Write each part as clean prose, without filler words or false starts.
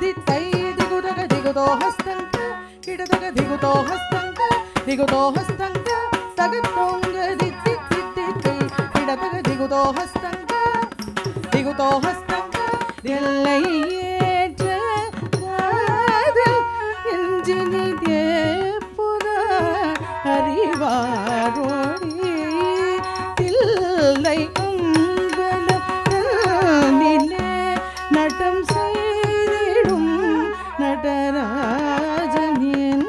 ದಿತ್ತೈ ದಿಗುದಗ ದಿಗುದೋ ಹಸ್ತಂಕ ಕಿಡದಗ ದಿಗುದೋ ಹಸ್ತಂಕ ದಿಗುದೋ ಹಸ್ತಂಕ ತಗತ್ತೋಂಗ ದಿತ್ತೈ ಕಿಡದಗ ದಿಗುದೋ ಹಸ್ತಂಕ ದಿಗುದೋ ಹಸ್ತಂಕ ಎಲ್ಲೈಯೇற்ற காதல் எஞ்சினிதே புத அறிவாரோடி தில்லை நடம் செய்திடும் நடராஜனின்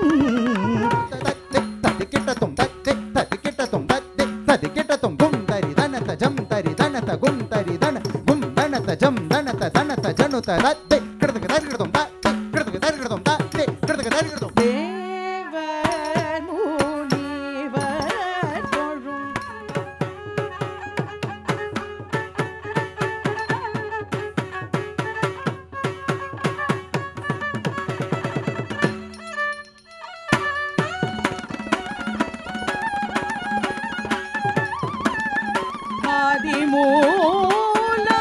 ததி கிட்டதும் கும் தரி தனத ஜம் தரி தனத கும் தரி தன கும் தனத ஜம் தனத தனத ஜனுத தத்தி கிடதுக்கு தரி கிடதும் தத்தி கிடதுக்கு தரி கிடதும் தத்தி கிடதுக்கு தரி கிடதும் தேவர் முனிவர் தொழும் ஆதிமூலா ஆதிமூலா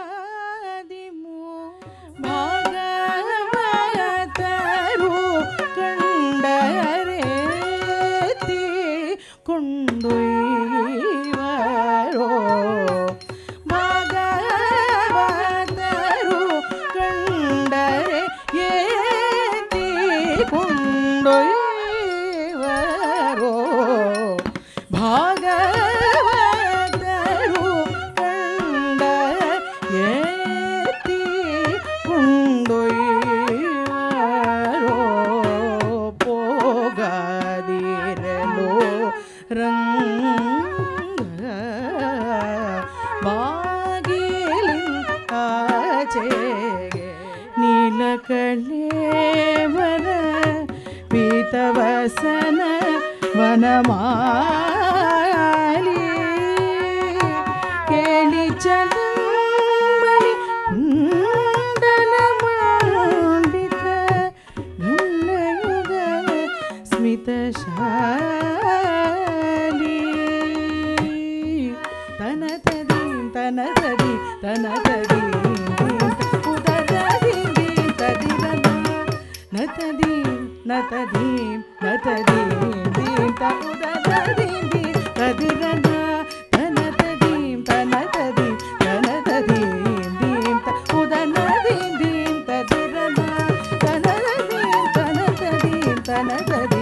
ஆதிமூ பாகவதரு கண்டரேத்தி கொண்டொய்வரோ ಭಾಗವತರು ಕಂಡರೆ ಏತಿ ಕೊಂಡೊಯ್ವರೋ ಭಾಗವತರು ಕಂಡರೆ ಏತಿ ಕೊಂಡೊಯ್ವರೋ ಪೋಗದಿರಲು ರಂಗ ಬಾಗಿಲಿನ ಆಚೆಗೆ ನೀಲಕಲೇವರ ಪೀತವಸನ ವನಮಾಲಿ ಕೇಳಿ ಚಲಂಬಲಿ ಕುಂಡಲ ಮಂಡಿತ ಗಣ್ಣಯುಗ ಸ್ಮಿತಶಾಲಿ ತನತದೀಂ ತನತದಿ ತನತದೀಂ ಉದರದೀಂ ತದಿರನ ನತದೀಂ ನತದೀಂ ನತದೀಂ ದೀಂ ಉದರದೀಂ ತದಿರನ ತನತದೀಂ ತನತದೀಂ ತನತದೀಂ ದೀಂ ಉದರದೀಂ ತದಿರನ ತನತದೀಂ ತನತದೀಂ ತನತದೀಂ